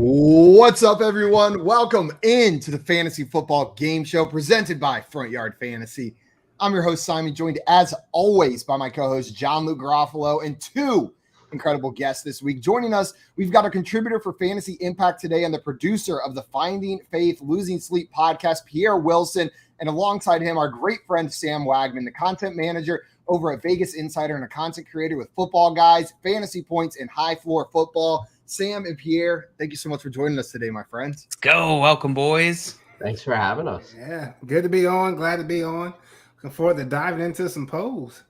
What's up, everyone? Welcome into the Fantasy Football Game Show presented by Front Yard Fantasy. I'm your host, Simon, joined as always by my co-host, John Luke Garofalo, and two incredible guests this week. Joining us, we've got a contributor for Fantasy Impact today and the producer of the Finding Faith, Losing Sleep podcast, Pierre Wilson, and alongside him, our great friend, Sam Wagman, the content manager over at Vegas Insider and a content creator with Football Guys, Fantasy Points, and High Floor Football. Sam and Pierre, thank you so much for joining us today, my friends. Let's go. Welcome, boys. Thanks for having us. Yeah, good to be on. Glad to be on. Looking forward to diving into some polls.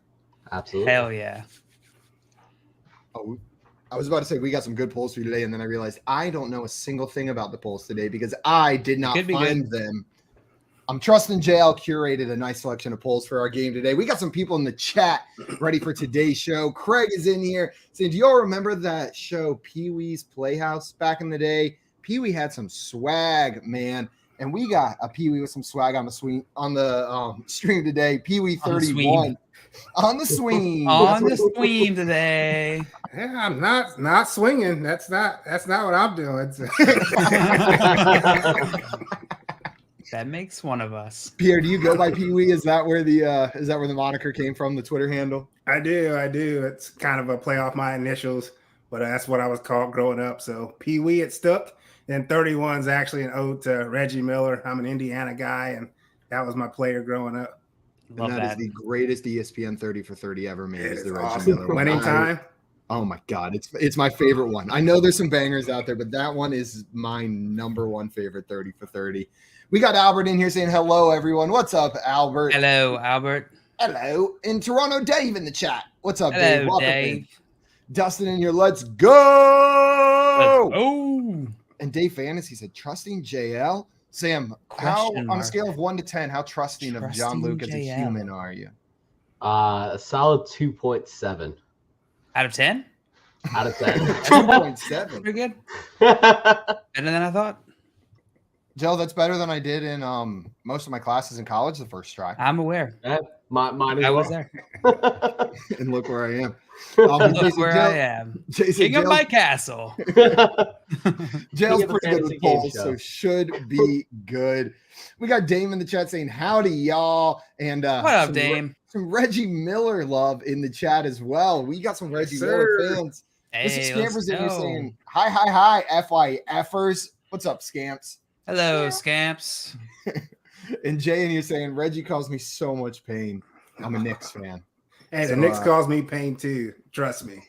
Absolutely. Hell yeah. Oh, I was about to say we got some good polls for you today, and then I realized I don't know a single thing about the polls today because I did not find them. I'm trusting JL curated a nice selection of polls for our game today. We got some people in the chat ready for today's show. Craig is in here saying, do you all remember that show Pee-wee's Playhouse back in the day? Pee-wee had some swag, man. And we got a Pee-wee with some swag on the stream today. Pee-wee 31 on the swing. On the swing today. Yeah, I'm not swinging. That's not what I'm doing. That makes one of us. Pierre, do you go by Pee-wee? Is that where the moniker came from, the Twitter handle? I do. It's kind of a play off my initials, but that's what I was called growing up. So Pee-wee, it stuck. Then 31 is actually an ode to Reggie Miller. I'm an Indiana guy, and that was my player growing up. And that is the greatest ESPN 30 for 30 ever made. Is the Reggie awesome. Miller Winning time. Oh my God, it's my favorite one. I know there's some bangers out there, but that one is my number one favorite 30 for 30. We got Albert in here saying hello, everyone. What's up, Albert? Hello, Albert. Hello. In Toronto, Dave in the chat. What's up, Hello, Dave? Welcome Dave. in. Dustin in here. Let's go. Oh. And Dave Fantasy said, trusting JL. Sam, how on a scale of 1 to 10, how trusting of John Luke as a human are you? A solid 2.7 Out of 10? out of 10. 2.7. Pretty good. Better than I thought. Joe, that's better than I did in most of my classes in college the first try. I'm aware. Mine as I well. was there. And look where I am. Look where I am. King of my castle. Jail's pretty good with polls, so should be good. We got Dame in the chat saying, howdy, y'all. And what up, Dame? Some Reggie Miller love in the chat as well. We got some Reggie Miller fans. Hey, Mr. Scampers in here saying, hi, FYFers. What's up, Scamps? Hello, Scamps. And Jay in here saying, Reggie caused me so much pain. I'm a Knicks fan. Hey, the Knicks caused me pain too. Trust me.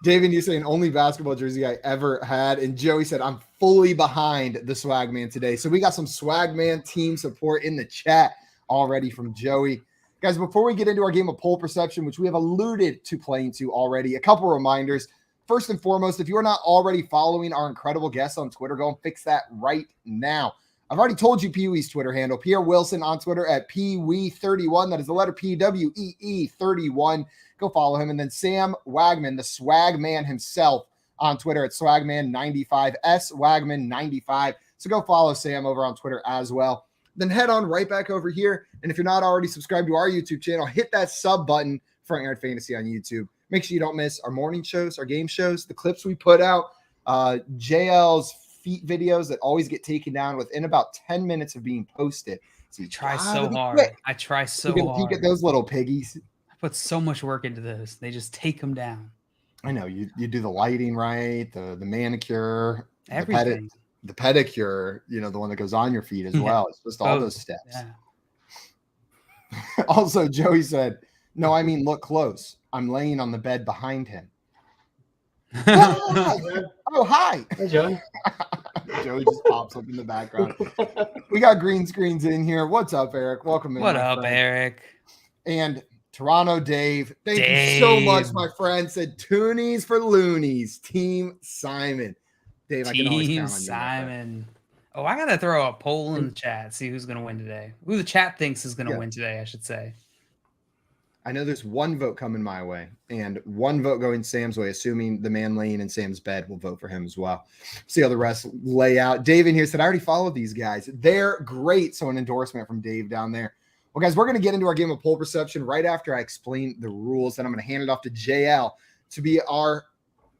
David, you're saying only basketball jersey I ever had. And Joey said, I'm fully behind the Swag Man today. So we got some Swag Man team support in the chat already from Joey. Guys, before we get into our game of poll perception, which we have alluded to playing to already, a couple reminders. First and foremost, if you're not already following our incredible guests on Twitter, go and fix that right now. I've already told you Pee-wee's Twitter handle, Pierre Wilson on Twitter at Pee-wee31. That is the letter P-W-E-E 31. Go follow him. And then Sam Wagman, the swag man himself, on Twitter at Swagman95, Swagman95. So go follow Sam over on Twitter as well. Then head on right back over here. And if you're not already subscribed to our YouTube channel, hit that sub button, Front Yard Fantasy on YouTube. Make sure you don't miss our morning shows, our game shows, the clips we put out, JL's feet videos that always get taken down within about 10 minutes of being posted. So you try so hard. I try so hard. You get those little piggies. I put so much work into those. They just take them down. I know. You do the lighting right, the manicure, everything. The pedicure, the one that goes on your feet as well. It's just all those steps. Yeah. Also, Joey said, no, I mean, look close. I'm laying on the bed behind him. Oh, hi. Hey, Joey. Joey just pops up in the background. We got green screens in here. What's up, Eric? Welcome in. What up, Eric? And Toronto Dave. Thank you so much, my friend. Said toonies for loonies. Team Simon. Dave, I can always count on you. Team Simon. Oh, I gotta throw a poll in the chat. See who's gonna win today. Who the chat thinks is gonna win today, I should say. I know there's one vote coming my way and one vote going Sam's way, assuming the man laying in Sam's bed will vote for him as well. See how the rest lay out. Dave in here said, I already followed these guys. They're great. So an endorsement from Dave down there. Well, guys, we're going to get into our game of poll perception right after I explain the rules. And I'm going to hand it off to JL to be our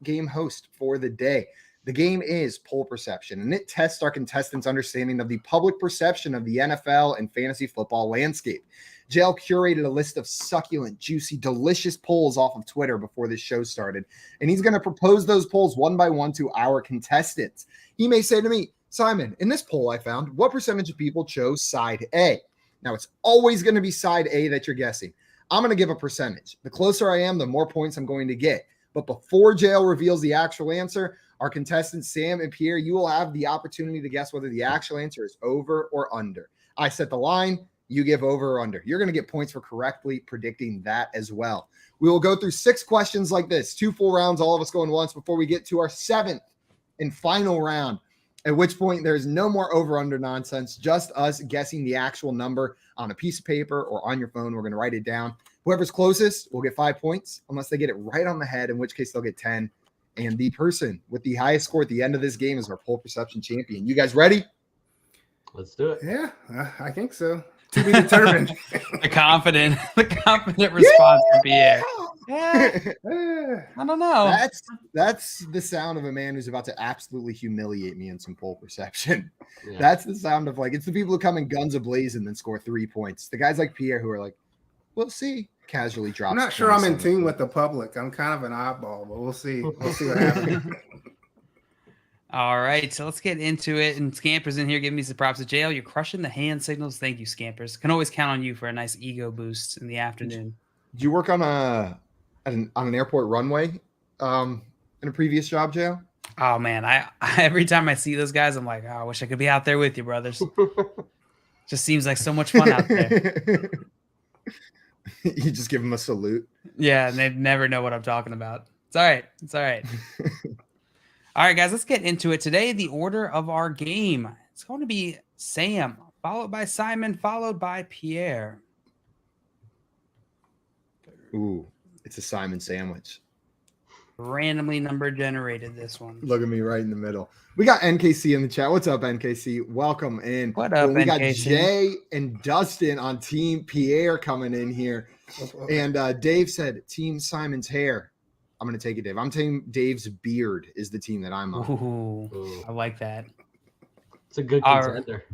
game host for the day. The game is poll perception, and it tests our contestants' understanding of the public perception of the NFL and fantasy football landscape. JL curated a list of succulent, juicy, delicious polls off of Twitter before this show started, and he's going to propose those polls one by one to our contestants. He may say to me, Simon, in this poll I found, what percentage of people chose side A? Now, it's always going to be side A that you're guessing. I'm going to give a percentage. The closer I am, the more points I'm going to get. But before JL reveals the actual answer, our contestants, Sam and Pierre, you will have the opportunity to guess whether the actual answer is over or under. I set the line. You give over or under. You're going to get points for correctly predicting that as well. We will go through 6 questions like this, 2 full rounds, all of us going once before we get to our 7th and final round, at which point there's no more over-under nonsense, just us guessing the actual number on a piece of paper or on your phone. We're going to write it down. Whoever's closest will get 5 points, unless they get it right on the head, in which case they'll get 10. And the person with the highest score at the end of this game is our poll perception champion. You guys ready? Let's do it. Yeah, I think so. To be determined. The confident response from Pierre. Yeah, I don't know. That's the sound of a man who's about to absolutely humiliate me in some poll perception. Yeah. That's the sound of, like, it's the people who come in guns a-blaze and then score 3 points. The guys like Pierre who are like, we'll see, casually drops. I'm not sure I'm in tune with the public. I'm kind of an oddball, but we'll see. We'll see what happens. All right, so let's get into it. And Scamper's in here giving me some props. JL, you're crushing the hand signals. Thank you, Scampers. Can always count on you for a nice ego boost in the afternoon. Did you work on an airport runway in a previous job, JL? Oh man, I every time I see those guys, I'm like, oh, I wish I could be out there with you, brothers. Just seems like so much fun out there. You just give them a salute. Yeah, and they never know what I'm talking about. It's all right. It's all right. All right, guys, let's get into it. Today, the order of our game. It's going to be Sam, followed by Simon, followed by Pierre. Ooh, it's a Simon sandwich. Randomly number generated this one. Look at me right in the middle. We got NKC in the chat. What's up, NKC? Welcome in. What up, we got NKC? Jay and Dustin on Team Pierre coming in here. And Dave said, Team Simon's hair. I'm going to take it, Dave. I'm Team Dave's beard is the team that I'm on. Ooh, I like that. It's a good contender.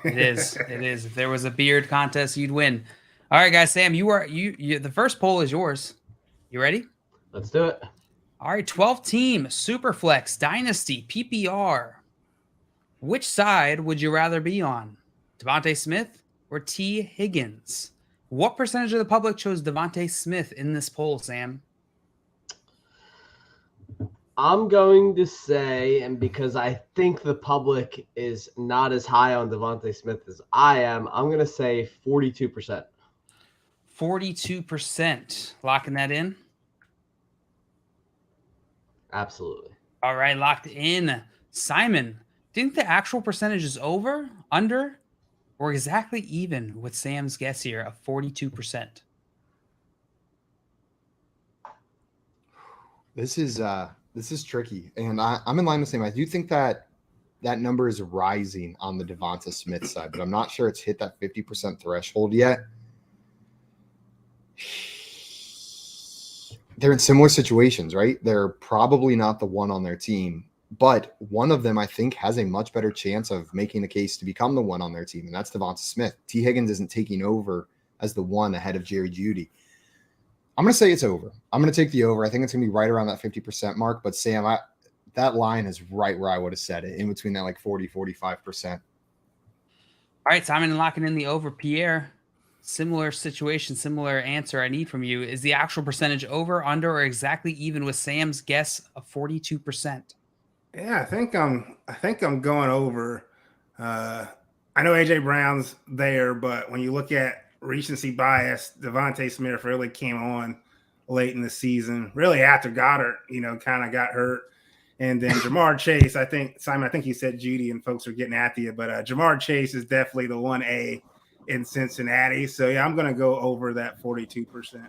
It is. It is. If there was a beard contest, you'd win. All right, guys. Sam, you the first poll is yours. You ready? Let's do it. All right, 12 team, Superflex, Dynasty, PPR. Which side would you rather be on? Devontae Smith or T. Higgins? What percentage of the public chose Devontae Smith in this poll, Sam? I'm going to say, and because I think the public is not as high on Devontae Smith as I am, I'm going to say 42%. 42%. Locking that in? Absolutely. All right, locked in. Simon, do you think the actual percentage is over, under, or exactly even with Sam's guess here of 42%? This is tricky, and I'm in line with Sam. I do think that number is rising on the Devonta Smith side, but I'm not sure it's hit that 50% threshold yet. They're in similar situations, right? They're probably not the one on their team, but one of them, I think, has a much better chance of making the case to become the one on their team, and that's Devonta Smith. T. Higgins isn't taking over as the one ahead of Jerry Jeudy. I'm going to say it's over. I'm going to take the over. I think it's going to be right around that 50% mark, but Sam, that line is right where I would have set it, in between that like 40, 45%. All right, Simon, locking in the over. Pierre, similar situation, similar answer I need from you. Is the actual percentage over, under, or exactly even with Sam's guess of 42%? Yeah, I think I'm going over. I know AJ Brown's there, but when you look at recency bias, Devontae Smith really came on late in the season, really after Goddard, kind of got hurt. And then Jamar Chase, I think you said Jeudy and folks are getting after you, but Jamar Chase is definitely the 1A in Cincinnati. So, yeah, I'm going to go over that 42%.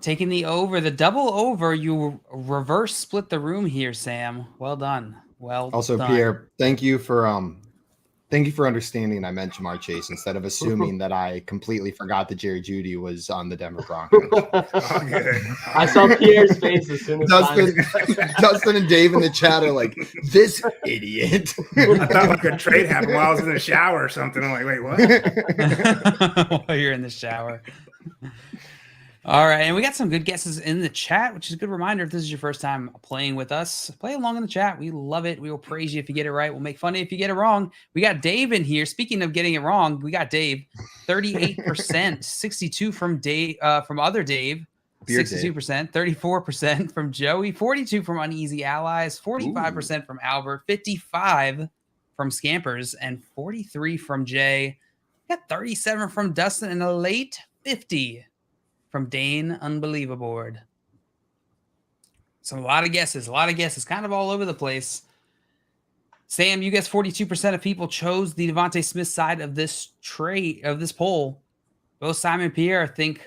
Taking the over, the double over, you reverse split the room here, Sam. Well done. Well also, done. Pierre, thank you for Thank you for understanding I mentioned Jamar Chase instead of assuming that I completely forgot that Jerry Jeudy was on the Denver Broncos. Okay. I saw Pierre's face as soon as Dustin and Dave in the chat are like, this idiot. I thought like a trade happened while I was in the shower or something. I'm like, wait, what? While you're in the shower. All right, and we got some good guesses in the chat, which is a good reminder. If this is your first time playing with us, play along in the chat. We love it. We will praise you if you get it right. We'll make fun of you if you get it wrong. We got Dave in here. Speaking of getting it wrong, we got Dave, 38%, 62 from Dave, from other Dave, 62%, 34% from Joey, 42 from Uneasy Allies, 45% from Albert, 55 from Scampers, and 43 from Jay. We got 37 from Dustin, and a late 50 from Dane Unbelievable. So a lot of guesses, kind of all over the place. Sam, you guess 42% of people chose the Devontae Smith side of this poll. Both Simon and Pierre think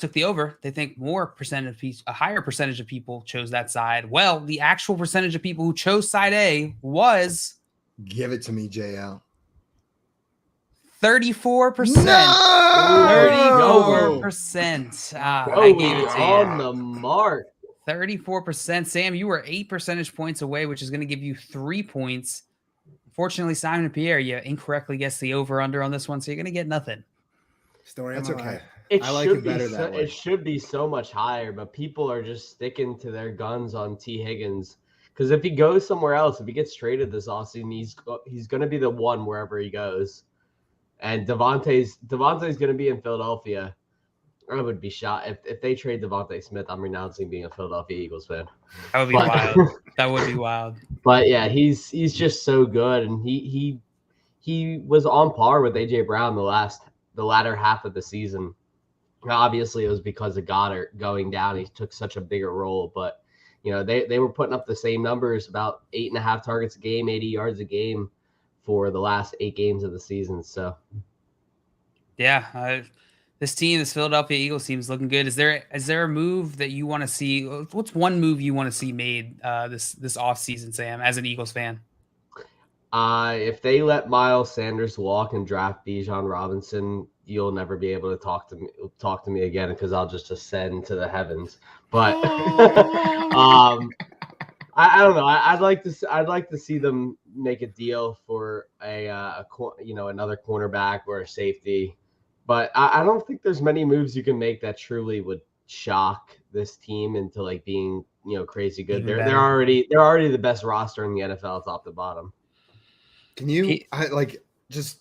took the over. They think a higher percentage of people chose that side. Well, the actual percentage of people who chose side A was, give it to me, JL. 34%. No! 34%. I gave it to you. On the mark. 34%. Sam, you were 8 percentage points away, which is going to give you 3 points. Unfortunately, Simon and Pierre, you incorrectly guessed the over-under on this one, so you're going to get nothing. That's okay. I like it better that way. It should be so much higher, but people are just sticking to their guns on T. Higgins. Because if he goes somewhere else, if he gets traded this offseason, he's going to be the one wherever he goes. And Devontae's going to be in Philadelphia. I would be shocked if they trade Devontae Smith. I'm renouncing being a Philadelphia Eagles fan. That would be wild. That would be wild. But yeah, he's just so good, and he was on par with AJ Brown the latter half of the season. Obviously, it was because of Goddard going down. He took such a bigger role, but they were putting up the same numbers, about 8.5 targets a game, 80 yards a game, for the last 8 games of the season. So yeah, this Philadelphia Eagles team is looking good. Is there a move that you want to see? What's one move you want to see made this offseason, Sam, as an Eagles fan? If they let Miles Sanders walk and draft Bijan Robinson, you'll never be able to talk to me again, because I'll just ascend to the heavens. But I don't know. I'd like to see them make a deal for another cornerback or a safety, but I don't think there's many moves you can make that truly would shock this team into like being crazy good. They're already the best roster in the NFL top to bottom. Can you just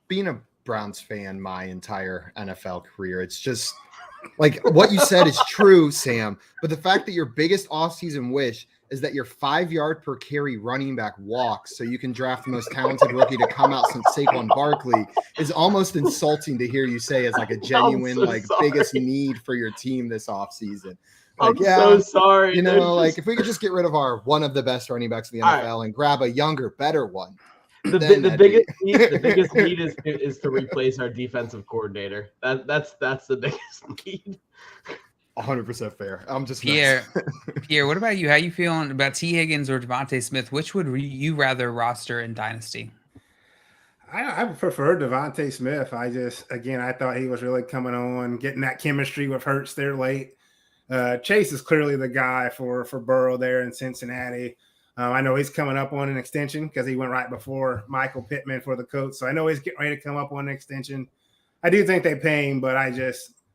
being a Browns fan my entire NFL career? It's just like what you said is true, Sam. But the fact that your biggest offseason wish is that your 5-yard per carry running back walks so you can draft the most talented rookie to come out since Saquon Barkley is almost insulting to hear you say as like a genuine biggest need for your team this offseason. I'm so sorry. If we could just get rid of one of the best running backs in the NFL and grab a younger, better one. The biggest need is to replace our defensive coordinator. That's the biggest need. 100% fair. I'm just Pierre. What about you? How you feeling about T. Higgins or Devontae Smith? Which would you rather roster in Dynasty? I prefer Devontae Smith. I thought he was really coming on, getting that chemistry with Hurts there late. Chase is clearly the guy for Burrow there in Cincinnati. I know he's coming up on an extension because he went right before Michael Pittman for the Colts. So I know he's getting ready to come up on an extension. I do think they pay him, but I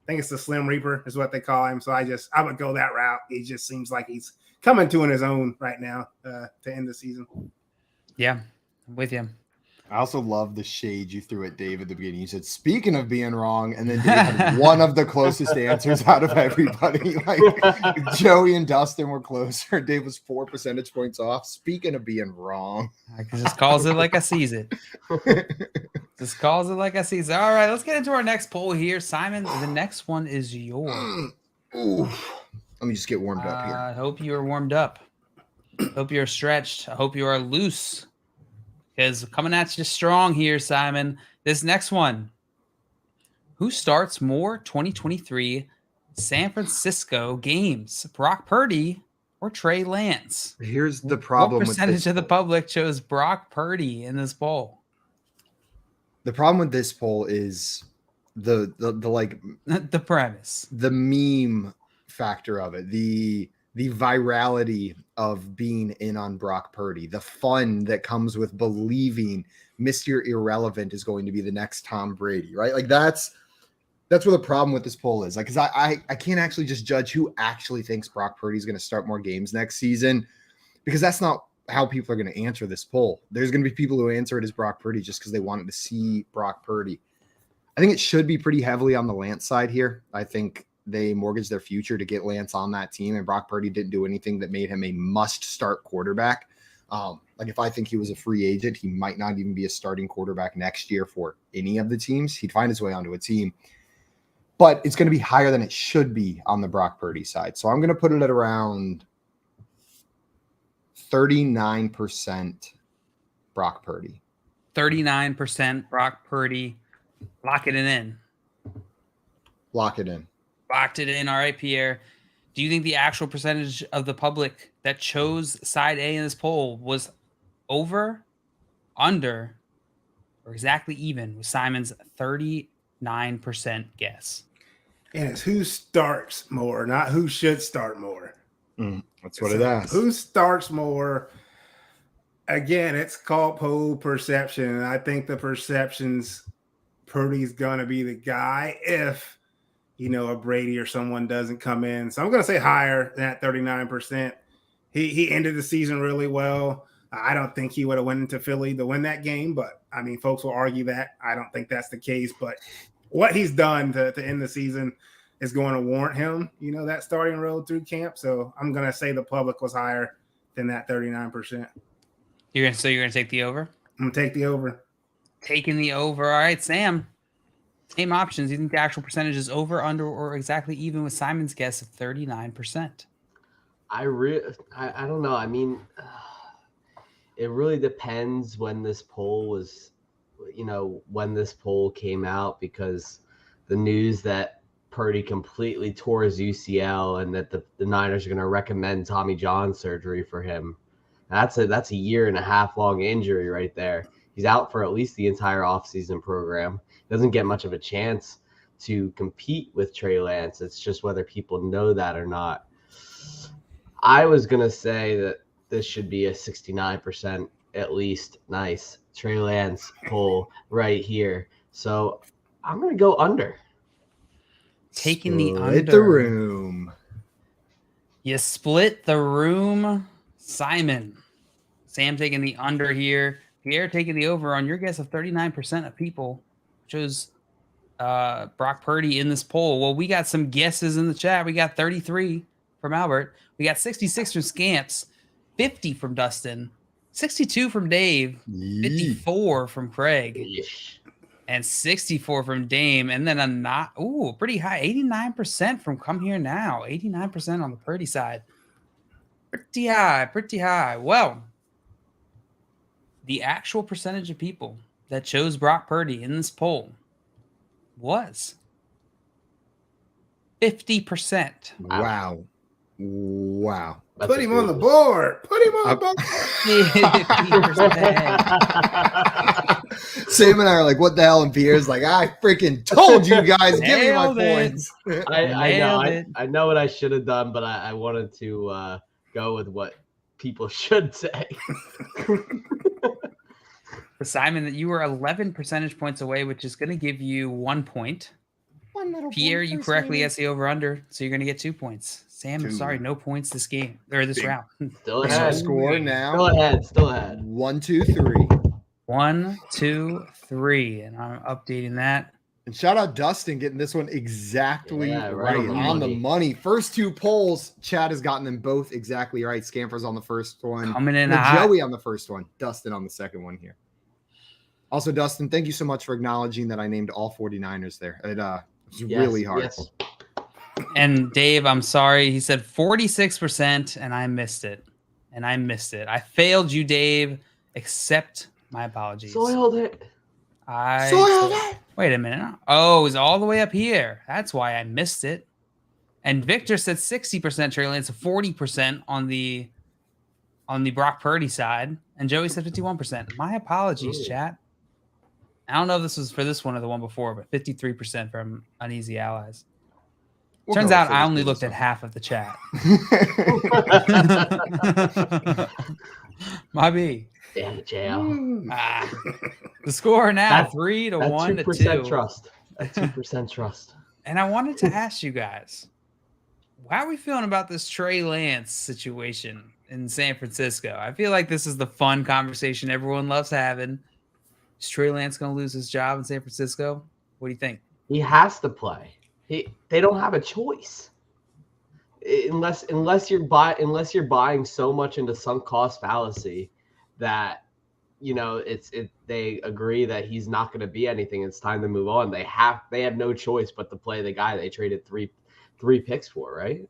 think it's the Slim Reaper is what they call him. So I would go that route. He just seems like he's coming to his own right now to end the season. Yeah, I'm with you. I also love the shade you threw at Dave at the beginning. You said, speaking of being wrong, and then Dave had one of the closest answers out of everybody. Like Joey and Dustin were closer. Dave was 4 percentage points off. Speaking of being wrong. I just calls it like I sees it. Just calls it like I sees it. All right, let's get into our next poll here. Simon, the next one is yours. Ooh. Let me just get warmed up here. I hope you are warmed up. Hope you're stretched. I hope you are loose. Because coming at you strong here, Simon. This next one. Who starts more 2023 San Francisco games? Brock Purdy or Trey Lance? Here's the problem. What percentage of the public chose Brock Purdy in this poll? The problem with this poll is the like the premise, the meme factor of it, the virality of being in on Brock Purdy, the fun that comes with believing Mr. Irrelevant is going to be the next Tom Brady, right? Like that's where the problem with this poll is. Like, because I can't actually just judge who actually thinks Brock Purdy is going to start more games next season, because that's not how people are going to answer this poll. There's going to be people who answer it as Brock Purdy just because they wanted to see Brock Purdy. I think it should be pretty heavily on the Lance side here. I think they mortgaged their future to get Lance on that team, and Brock Purdy didn't do anything that made him a must-start quarterback. Like if I think he was a free agent, he might not even be a starting quarterback next year for any of the teams. He'd find his way onto a team. But it's going to be higher than it should be on the Brock Purdy side. So I'm going to put it at around 39% Brock Purdy. 39% Brock Purdy. Lock it in. Lock it in. Locked it in. All right, Pierre. Do you think the actual percentage of the public that chose side A in this poll was over, under, or exactly even with Simon's 39% guess? And it's who starts more, not who should start more. That's what it is. Who starts more? Again, it's called poll perception. And I think the perception's Purdy's going to be the guy if, a Brady or someone doesn't come in. So I'm going to say higher than that 39%. He ended the season really well. I don't think he would have went into Philly to win that game, but I mean, folks will argue that. I don't think that's the case, but what he's done to end the season is going to warrant him, that starting road through camp. So I'm going to say the public was higher than that 39%. You're going to take the over? I'm going to take the over. Taking the over. All right, Sam. Same options. You think the actual percentage is over, under, or exactly even with Simon's guess of 39%? I don't know. I mean, it really depends when this poll was, when this poll came out, because the news that Purdy completely tore his UCL and that the Niners are going to recommend Tommy John surgery for him. That's a year and a half long injury right there. He's out for at least the entire offseason program. Doesn't get much of a chance to compete with Trey Lance. It's just whether people know that or not. I was going to say that this should be a 69% at least. Nice. Trey Lance poll right here. So I'm going to go under. Taking the under. Split the room. You split the room, Simon. Sam taking the under here. Pierre taking the over on your guess of 39% of people chose Brock Purdy in this poll. Well, we got some guesses in the chat. We got 33 from Albert. We got 66 from Scamps, 50 from Dustin, 62 from Dave, 54 from Craig, and 64 from Dame. And then pretty high, 89% from Come Here Now. 89% on the Purdy side. Pretty high. Well, the actual percentage of people that chose Brock Purdy in this poll was 50%. Wow. Put him on the board. Sam and I are like, what the hell? And Pierre's like, I freaking told you guys, give me my points. I know what I should have done, but I wanted to go with what people should say. For Simon, that you were 11 percentage points away, which is going to give you 1 point. Pierre, you correctly guessed the over-under, so you're going to get 2 points. Sam, sorry, no points this game or this round. Still ahead. Score now. Still ahead. 1, 2, 3. 1, 2, 3, and I'm updating that. And shout out Dustin getting this one exactly right on the money. First two polls, Chad has gotten them both exactly right. Scamper's on the first one. Coming in Joey on the first one. Dustin on the second one here. Also, Dustin, thank you so much for acknowledging that I named all 49ers there. It was really hard. Yes. And Dave, I'm sorry. He said 46%, and I missed it. I failed you, Dave. Accept my apologies. Soiled it. Wait a minute. Oh, it's all the way up here. That's why I missed it. And Victor said 60% Trey Lance, 40% on the Brock Purdy side, and Joey said 51%. My apologies, chat. I don't know if this was for this one or the one before, but 53% from Uneasy Allies. We'll Turns go out with I it. only looked at half of the chat. Maybe. Damn it, JL. The score now That- 3 to That 1 to 2% 2. trust. That 2% trust. And I wanted to ask you guys, how are we feeling about this Trey Lance situation in San Francisco? I feel like this is the fun conversation everyone loves having. Is Trey Lance going to lose his job in San Francisco? What do you think? He has to play. They don't have a choice. Unless you're buying so much into sunk cost fallacy that they agree that he's not going to be anything. It's time to move on. They have no choice but to play the guy they traded three picks for, right?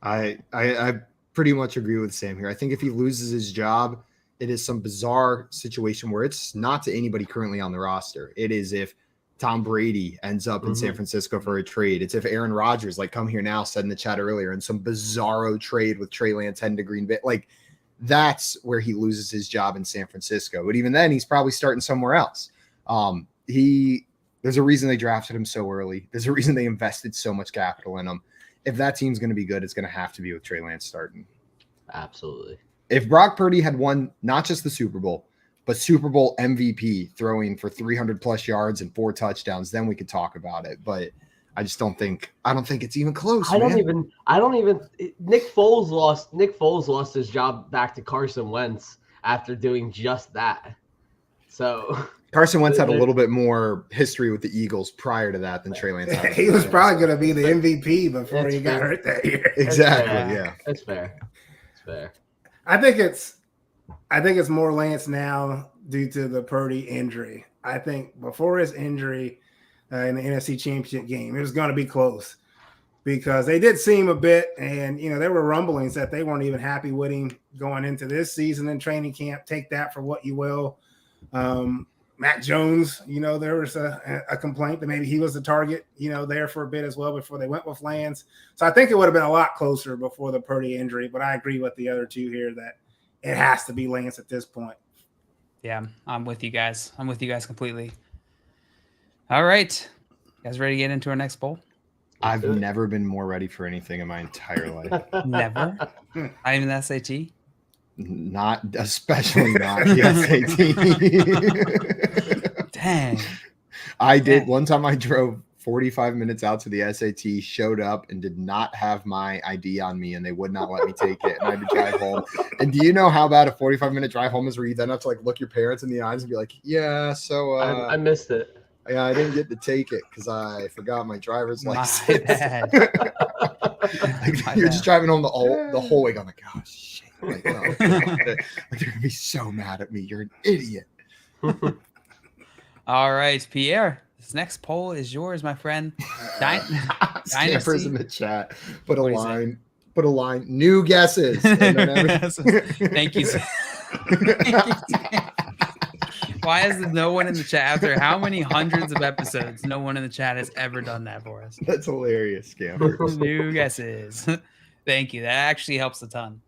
I pretty much agree with Sam here. I think if he loses his job, it is some bizarre situation where it's not to anybody currently on the roster. It is if Tom Brady ends up in San Francisco for a trade. It's if Aaron Rodgers, like Come Here Now said in the chat earlier, in some bizarro trade with Trey Lance heading to Green Bay. Like, that's where he loses his job in San Francisco. But even then, he's probably starting somewhere else. There's a reason they drafted him so early. There's a reason they invested so much capital in him. If that team's going to be good, it's going to have to be with Trey Lance starting. Absolutely. If Brock Purdy had won not just the Super Bowl, but Super Bowl MVP, throwing for 300 plus yards and 4 touchdowns, then we could talk about it. But I don't think it's even close. I don't even Nick Foles lost his job back to Carson Wentz after doing just that. So Carson Wentz had a little bit more history with the Eagles prior to that than Trey Lance had. He was probably going to be the MVP before he got hurt that year. Exactly. Yeah. That's fair. It's fair. I think it's more Lance now due to the Purdy injury. I think before his injury in the NFC Championship game, it was going to be close because they did seem a bit, and there were rumblings that they weren't even happy with him going into this season in training camp. Take that for what you will. Mac Jones, there was a complaint that maybe he was the target, there for a bit as well before they went with Lance. So I think it would have been a lot closer before the Purdy injury, but I agree with the other two here that it has to be Lance at this point. Yeah, I'm with you guys. I'm with you guys completely. All right. You guys ready to get into our next poll? I've never been more ready for anything in my entire life. Never? Not even the SAT? Especially not the SAT. Dang. I did. One time I drove 45 minutes out to the SAT, showed up and did not have my ID on me, and they would not let me take it. And I had to drive home. And do you know how bad a 45-minute drive home is where you then have to look your parents in the eyes and be like, yeah, so I missed it. Yeah, I didn't get to take it because I forgot my driver's license. My bad. You're just driving home the whole way going like, oh, shit. They're going to be so mad at me. You're an idiot. All right, Pierre. This next poll is yours, my friend. Scampers in the chat. Put a line. New guesses. Thank you. Why is no one in the chat after how many hundreds of episodes? No one in the chat has ever done that for us. That's hilarious, Scampers. New guesses. Thank you. That actually helps a ton.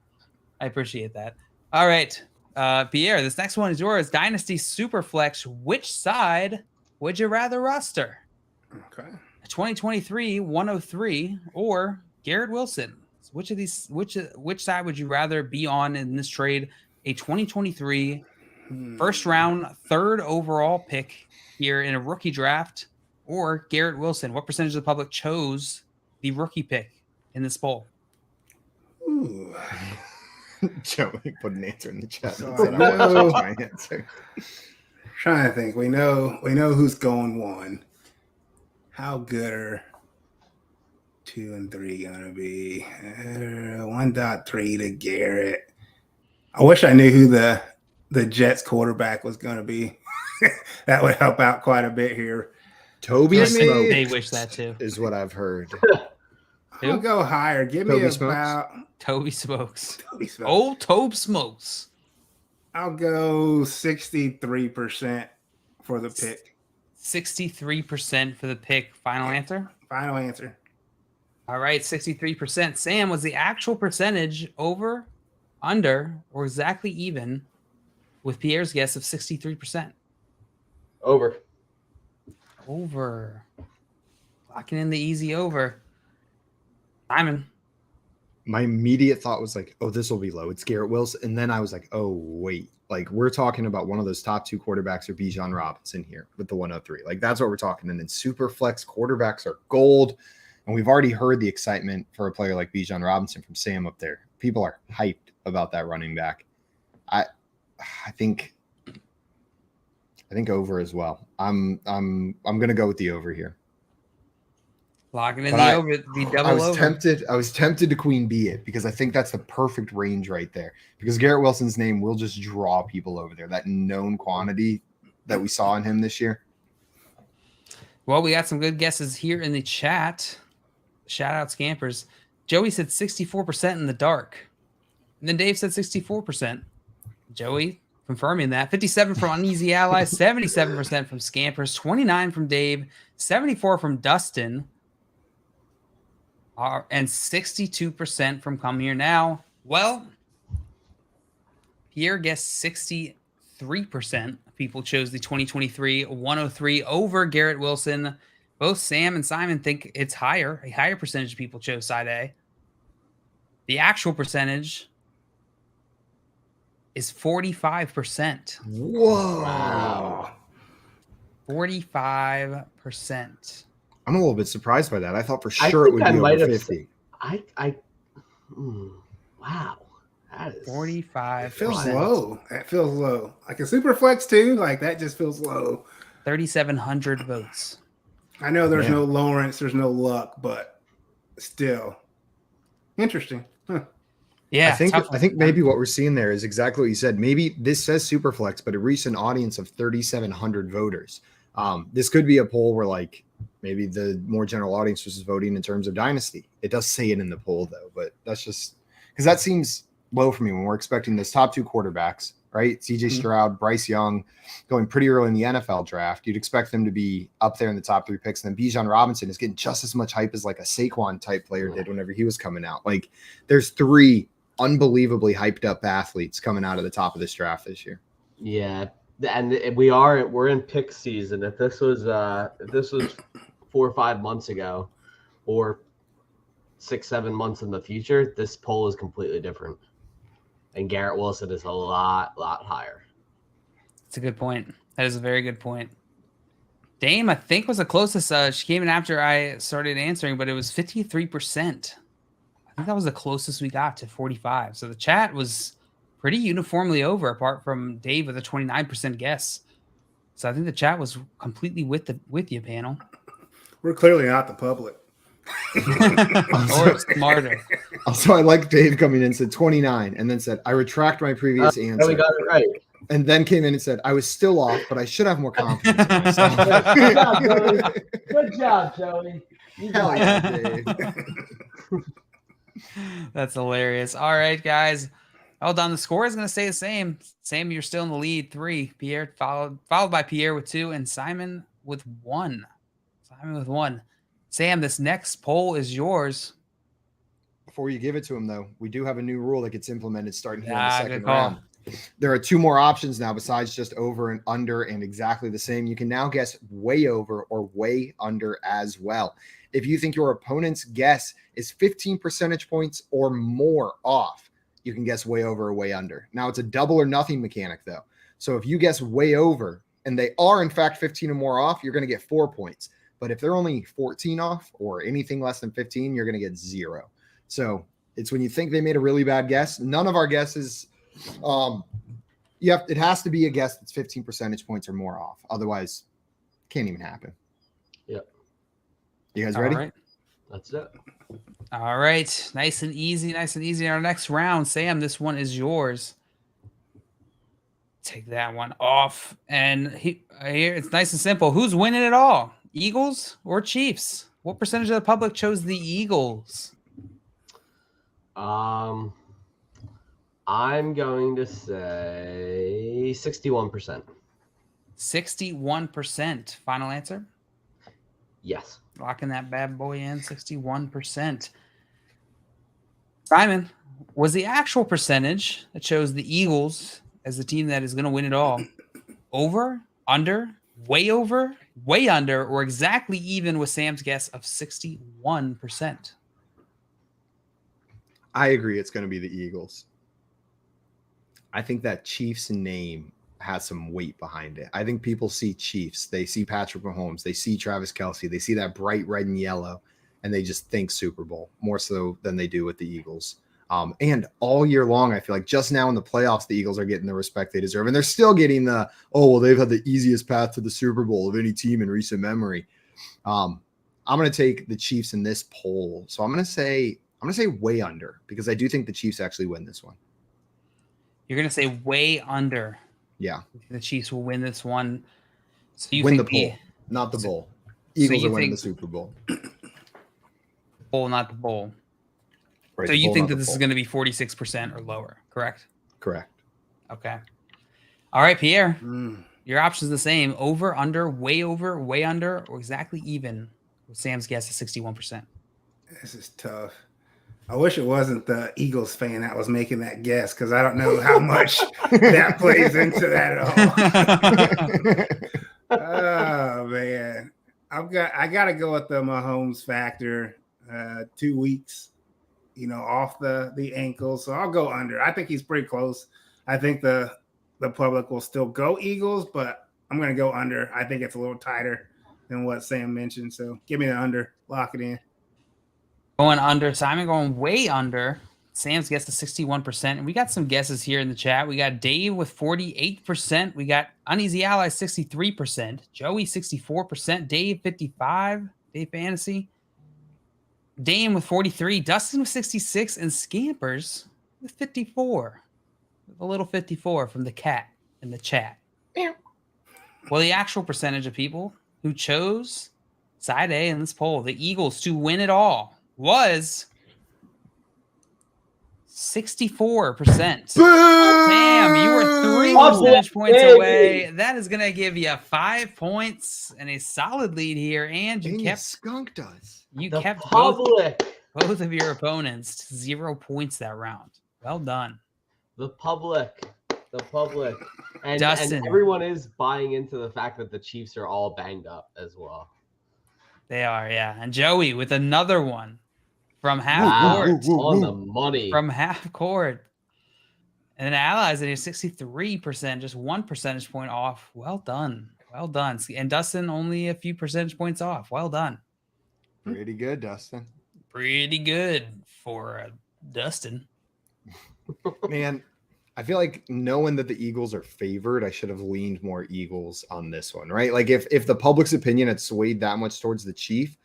I appreciate that. All right, Pierre, this next one is yours. Dynasty Superflex. Which side would you rather roster? Okay. 2023 103 or Garrett Wilson? Which side would you rather be on in this trade? A 2023 first round, 3rd overall pick here in a rookie draft, or Garrett Wilson? What percentage of the public chose the rookie pick in this poll? Ooh. Joey put an answer in the chat. So And said, I want to change my answer. Trying to think. We know who's going 1. How good are 2 and 3 gonna be? 1.3 to Garrett. I wish I knew who the Jets quarterback was gonna be. That would help out quite a bit here. Toby Smokes. They wish that too. Is what I've heard. I'll go higher. Give me about Toby Smokes. Toby Smokes. Old Tobe Smokes. I'll go 63% for the pick. 63% for the pick. Final answer? Final answer. All right, 63%. Sam, was the actual percentage over, under, or exactly even with Pierre's guess of 63%? Over. Over. Locking in the easy over. Simon. My immediate thought was like, oh, this will be low. It's Garrett Wilson. And then I was like, oh, wait. Like, we're talking about one of those top 2 quarterbacks or Bijan Robinson here with the 103. Like, that's what we're talking. And then super flex quarterbacks are gold. And we've already heard the excitement for a player like Bijan Robinson from Sam up there. People are hyped about that running back. I think over as well. I'm gonna go with the over here. Locking in But the over, the double over. I was tempted to queen bee it because I think that's the perfect range right there. Because Garrett Wilson's name will just draw people over there. That known quantity that we saw in him this year. Well, we got some good guesses here in the chat. Shout out Scampers. Joey said 64% in the dark. And then Dave said 64%. Joey confirming that. 57 from Uneasy Allies, 77% from Scampers, 29 from Dave, 74 from Dustin, and 62% from Come Here Now. Well, Pierre guessed 63% of people chose the 2023 103 over Garrett Wilson. Both Sam and Simon think it's higher. A higher percentage of people chose side A. The actual percentage is 45%. Whoa. Wow. 45%. I'm a little bit surprised by that. I thought for I sure it think would I be might over have 50. Wow. That is 45%. It feels low. That feels low. Like a super flex too. Like that just feels low. 3,700 votes. I know there's Yeah. no Lawrence, there's no Luck, but still interesting. Huh. Yeah, I think maybe what we're seeing there is exactly what you said. Maybe this says Superflex, but it reached an audience of 3,700 voters. This could be a poll where like maybe the more general audience was voting in terms of dynasty. It does say it in the poll though, but that's just because that seems low for me when we're expecting this top 2 quarterbacks, right? CJ Stroud, Bryce Young going pretty early in the NFL draft. You'd expect them to be up there in the top 3 picks. And then Bijan Robinson is getting just as much hype as like a Saquon type player did whenever he was coming out. Like there's 3 unbelievably hyped up athletes coming out of the top of this draft this year. Yeah, and we're in pick season. If this was 4 or 5 months ago, or 6-7 months in the future, this poll is completely different. And Garrett Wilson is a lot higher. That's a good point. That is a very good point. Dame, I think, was the closest. She came in after I started answering, but it was 53%. I think that was the closest we got to 45. So the chat was pretty uniformly over, apart from Dave with a 29% guess. So I think the chat was completely with you, panel. We're clearly not the public. Or smarter. Also, I like Dave coming in and said 29 and then said, I retract my previous answer. We got it right. And then came in and said, I was still off, but I should have more confidence in myself. Good job, Joey. Good job, Joey. Hell yeah, Dave. That's hilarious. All right, guys. Well done. The score is going to stay the same. Sam, you're still in the lead, 3. Pierre followed by Pierre with 2, and Simon with 1. Sam, this next poll is yours. Before you give it to him, though, we do have a new rule that gets implemented starting here in the second good call. round. There are 2 more options now besides just over and under and exactly the same. You can now guess way over or way under as well. If you think your opponent's guess is 15 percentage points or more off, you can guess way over or way under. Now, it's a double or nothing mechanic, though. So if you guess way over and they are, in fact, 15 or more off, you're going to get 4 points. But if they're only 14 off or anything less than 15, you're going to get 0. So it's when you think they made a really bad guess. None of our guesses, it has to be a guess that's 15 percentage points or more off. Otherwise, can't even happen. Yep. You guys ready? All right. That's it. All right. Nice and easy. Our next round, Sam, this one is yours. Take that one off. And here it's nice and simple. Who's winning it all? Eagles or Chiefs? What percentage of the public chose the Eagles? I'm going to say 61%. 61%. Final answer? Yes. Locking that bad boy in, 61%. Simon, was the actual percentage that chose the Eagles as the team that is going to win it all over, under, way over, way under, or exactly even with Sam's guess of 61%? I agree. It's going to be the Eagles. I think that Chiefs name has some weight behind it. I think people see Chiefs. They see Patrick Mahomes. They see Travis Kelce. They see that bright red and yellow, and they just think Super Bowl more so than they do with the Eagles. And all year long, I feel like just now in the playoffs, the Eagles are getting the respect they deserve. And they're still getting they've had the easiest path to the Super Bowl of any team in recent memory. I'm going to take the Chiefs in this poll. So I'm going to say way under, because I do think the Chiefs actually win this one. You're going to say way under. Yeah. The Chiefs will win this one. So you win think the poll, not the bowl. Eagles are winning the Super Bowl. Bowl, not the bowl. Right, so you think that this is going to be 46% or lower, correct? Correct. Okay. All right, Pierre. Your option's the same. Over, under, way under, or exactly even. Sam's guess is 61%. This is tough. I wish it wasn't the Eagles fan that was making that guess, because I don't know how much that plays into that at all. Oh man, I got to go with the Mahomes factor. 2 weeks, off the ankle, so I'll go under. I think he's pretty close. I think the public will still go Eagles, but I'm going to go under. I think it's a little tighter than what Sam mentioned, so give me the under. Lock it in. Going under. Simon going way under. Sam's guess is 61%. And we got some guesses here in the chat. We got Dave with 48%. We got Uneasy Ally 63%. Joey 64%. Dave 55%. Dave Fantasy. Dame with 43%. Dustin with 66%. And Scampers with 54%. A little 54 from the cat in the chat. Well, the actual percentage of people who chose side A in this poll, the Eagles, to win it all, was 64%. Damn, you were 3 percentage points away. That is going to give you 5 points and a solid lead here. And you skunked us. You kept both of your opponents to 0 points that round. Well done. The public. And Dustin. And everyone is buying into the fact that the Chiefs are all banged up as well. They are, yeah. And Joey with another one from half court. On the money. From half court. And then Allies at 63%, just 1 percentage point off. Well done. Well done. And Dustin only a few percentage points off. Well done. Pretty good, Dustin. Pretty good for Dustin. Man, I feel like knowing that the Eagles are favored, I should have leaned more Eagles on this one, right? Like if the public's opinion had swayed that much towards the Chiefs,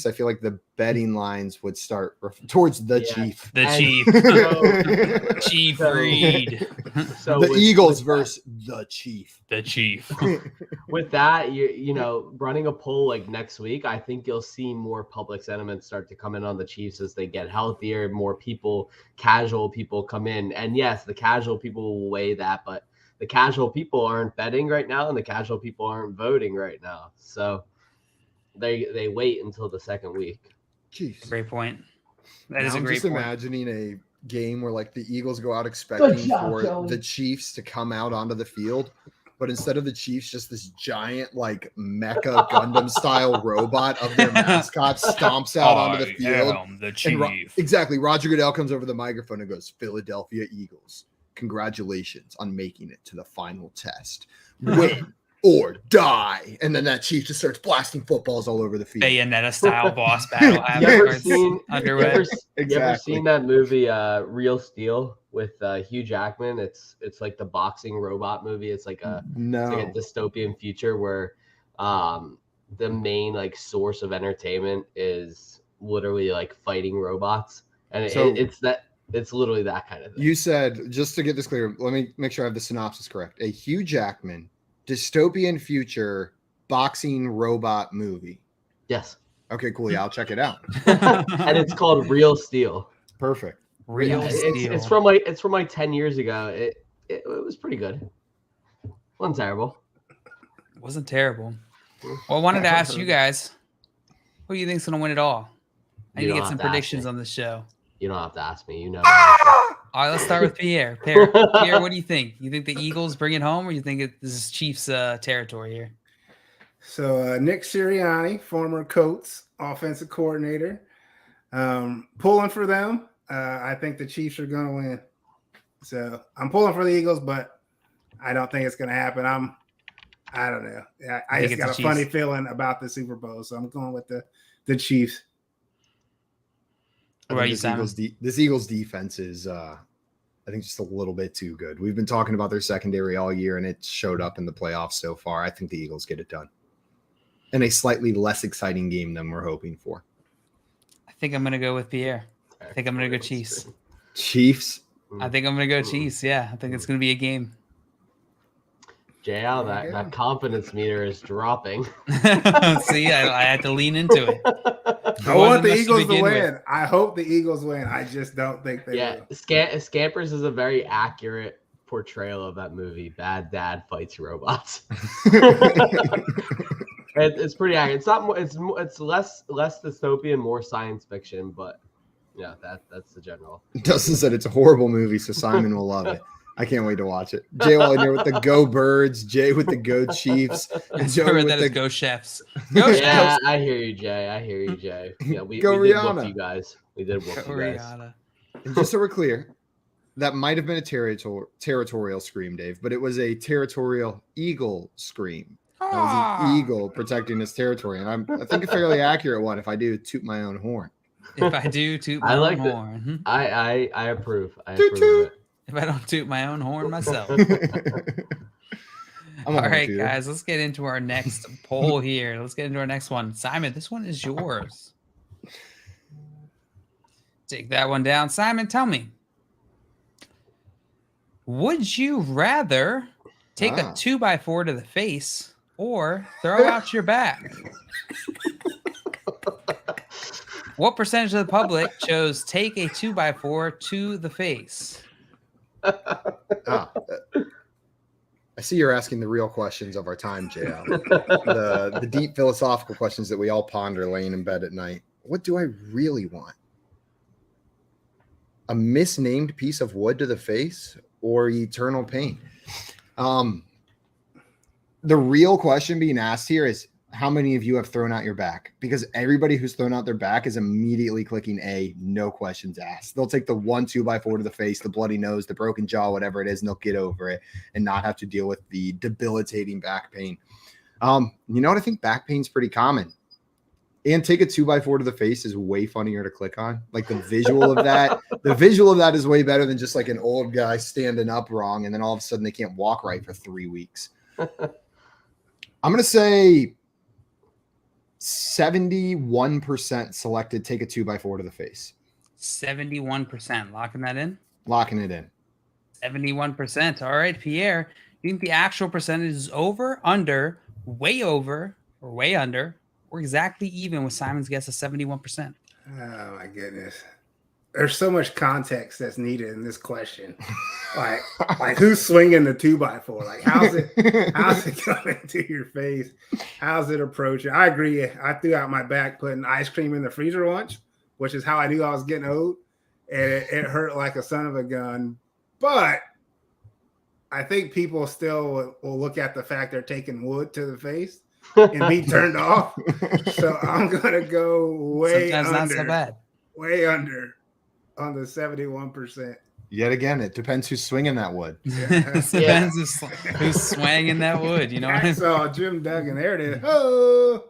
I feel like the betting lines would start towards the Chief. The Chief. Chief Reed. So the Eagles versus the Chief. The Chief. With that, running a poll like next week, I think you'll see more public sentiment start to come in on the Chiefs as they get healthier. More casual people come in. And yes, the casual people will weigh that, but the casual people aren't betting right now, and the casual people aren't voting right now. So they wait until the second week. Jeez. Great point. That is a great point. I'm just imagining a game where the Eagles go out expecting for the Chiefs to come out onto the field, but instead of the Chiefs, just this giant Mecha Gundam style robot of their mascot stomps out onto the field. The Chief. Exactly. Roger Goodell comes over the microphone and goes, "Philadelphia Eagles, congratulations on making it to the final test. Win or die." And then that Chief just starts blasting footballs all over the field. Bayonetta style boss battle. You ever seen that movie Real Steel with Hugh Jackman? It's like the boxing robot movie. It's like a dystopian future where the main source of entertainment is literally fighting robots, and it's literally that kind of thing. You said, just to get this clear, let me make sure I have the synopsis correct. A Hugh Jackman dystopian future boxing robot movie. Yes. Okay, cool. Yeah, I'll check it out. And it's called Real Steel. Perfect. Real Steel. It's from 10 years ago. It was pretty good. Wasn't terrible. It wasn't terrible. Well, I wanted to ask you guys, who do you think's gonna win it all? I need to get some predictions on this show. You don't have to ask me. You know. All right, let's start with Pierre. Pierre, what do you think? You think the Eagles bring it home, or you think this is Chiefs' territory here? So Nick Sirianni, former Colts offensive coordinator, pulling for them. I think the Chiefs are going to win. So I'm pulling for the Eagles, but I don't think it's going to happen. I don't know. I just got a funny feeling about the Super Bowl, so I'm going with the Chiefs. I think this Eagles defense is, I think, just a little bit too good. We've been talking about their secondary all year, and it showed up in the playoffs so far. I think the Eagles get it done in a slightly less exciting game than we're hoping for. I think I'm going to go with Pierre. I think I'm going to go Chiefs. Chiefs? I think I'm going to go Chiefs. Yeah, I think it's going to be a game. JL, that confidence meter is dropping. See, I had to lean into it. I want the Eagles to win. I hope the Eagles win. I just don't think they will. Scampers is a very accurate portrayal of that movie. Bad Dad Fights Robots. It's pretty accurate. It's not more. It's less dystopian, more science fiction. But yeah, that's the general. Dustin said it's a horrible movie, so Simon will love it. I can't wait to watch it. Jay all in here with the Go Birds, Jay with the Go Chiefs, and Joey with the Go Chefs. Go Chefs. I hear you, Jay. Yeah, we did whoop you guys. We did whoop you guys. Rihanna. And just so we're clear, that might have been a territorial scream, Dave, but it was a territorial eagle scream. That was an eagle protecting his territory, and I think a fairly accurate one if I do toot my own horn. If I do toot my own horn. I approve. I approve of it. If I don't toot my own horn myself. All right, guys, let's get into our next poll here. Let's get into our next one. Simon, this one is yours. Take that one down. Simon, tell me. Would you rather take a 2x4 to the face or throw out your back? What percentage of the public chose take a 2x4 to the face? I see you're asking the real questions of our time, JL. The deep philosophical questions that we all ponder laying in bed at night. What do I really want? A misnamed piece of wood to the face or eternal pain? The real question being asked here is how many of you have thrown out your back? Because everybody who's thrown out their back is immediately clicking A, no questions asked. They'll take the 2x4 to the face, the bloody nose, the broken jaw, whatever it is, and they'll get over it and not have to deal with the debilitating back pain. You know what? I think back pain's pretty common. And take a 2x4 to the face is way funnier to click on. Like the visual of that is way better than just like an old guy standing up wrong and then all of a sudden they can't walk right for 3 weeks. I'm going to say 71% selected take a 2x4 to the face. 71%. Locking that in? Locking it in. 71%. All right, Pierre. You think the actual percentage is over, under, way over, or way under, or exactly even with Simon's guess of 71%? Oh, my goodness. There's so much context that's needed in this question. Like who's swinging the 2x4? Like how's it coming to your face? How's it approaching? I agree. I threw out my back putting ice cream in the freezer once, which is how I knew I was getting old, and it hurt like a son of a gun. But I think people still will look at the fact they're taking wood to the face and be turned off. So I'm gonna go way under. Not so bad. Way under. On the 71%. Yet again, it depends who's swinging that wood. It depends who's swinging that wood. You know what I mean? So Jim Duggan, there it is. Oh.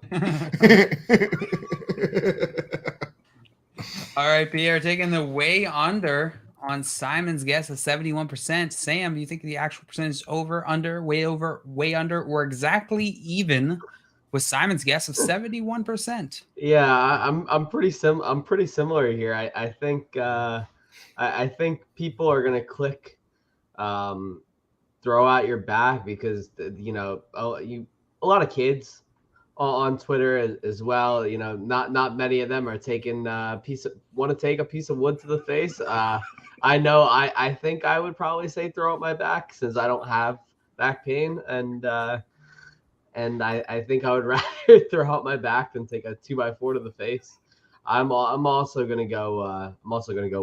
All right, Pierre, taking the way under on Simon's guess of 71%. Sam, do you think the actual percentage is over, under, way under, or exactly even with Simon's guess of 71%? Yeah, I'm pretty similar here. I think I think people are gonna click throw out your back because you know a lot of kids on Twitter as well. You know, not many of them are taking want to take a piece of wood to the face. I know I think I would probably say throw out my back since I don't have back pain and I think I would rather throw out my back than take a 2x4 to the face. I'm also gonna go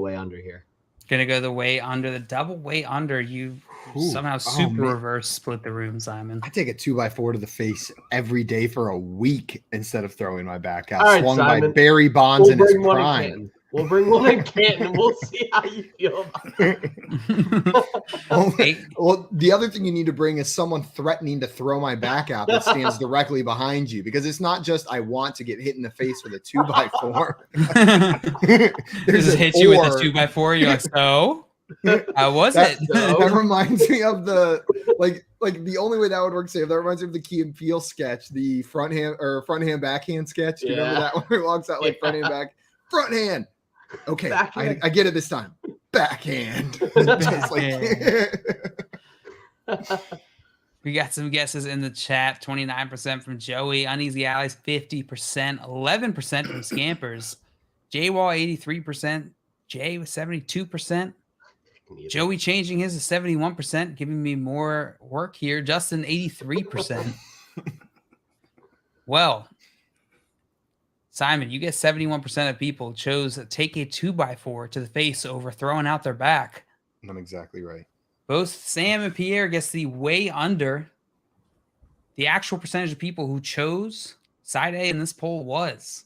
way under here. Gonna go the way under, the double way under. You Ooh. somehow Oh, super man. reverse split the room, Simon. I take a 2x4 to the face every day for a week instead of throwing my back out. All right, Swung by Simon. Barry Bonds in his bring one in prime. Canton. We'll bring one in Canton, and we'll see how you feel about it. Well, the other thing you need to bring is someone threatening to throw my back out that stands directly behind you, because it's not just I want to get hit in the face with a 2x4. Just hit you with a 2x4. You're like, so how was it? That reminds me of the like the only way that would work. Say that reminds me of the Key and Peele sketch, the front hand backhand sketch. Do you remember that one? Where he walks out like front hand back, front hand. Okay, I get it this time. Backhand. Just We got some guesses in the chat. 29% from Joey. Uneasy Allies 50%. 11% from Scampers. J-Wall 83%. Jay with 72%. Joey changing his to 71%, giving me more work here. Justin 83%. Well, Simon, you get 71% of people chose to take a 2x4 to the face over throwing out their back. I'm exactly right. Both Sam and Pierre gets the way under. The actual percentage of people who chose side A in this poll was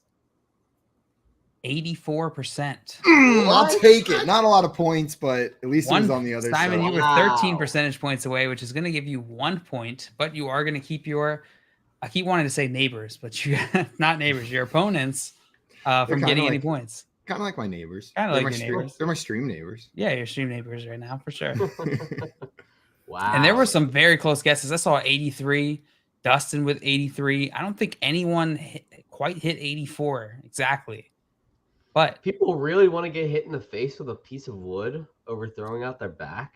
84%. I'll take it. Not a lot of points, but at least it was on the other Simon, side. you were 13 percentage points away, which is going to give you 1 point, but you are going to keep your, I keep wanting to say neighbors, but you not neighbors, your opponents from getting any points. Kind of like my neighbors. Kind of like your neighbors. They're my stream neighbors. Yeah, your stream neighbors right now, for sure. Wow. And there were some very close guesses. I saw 83, Dustin with 83. I don't think anyone quite hit 84 exactly. But people really want to get hit in the face with a piece of wood over throwing out their back.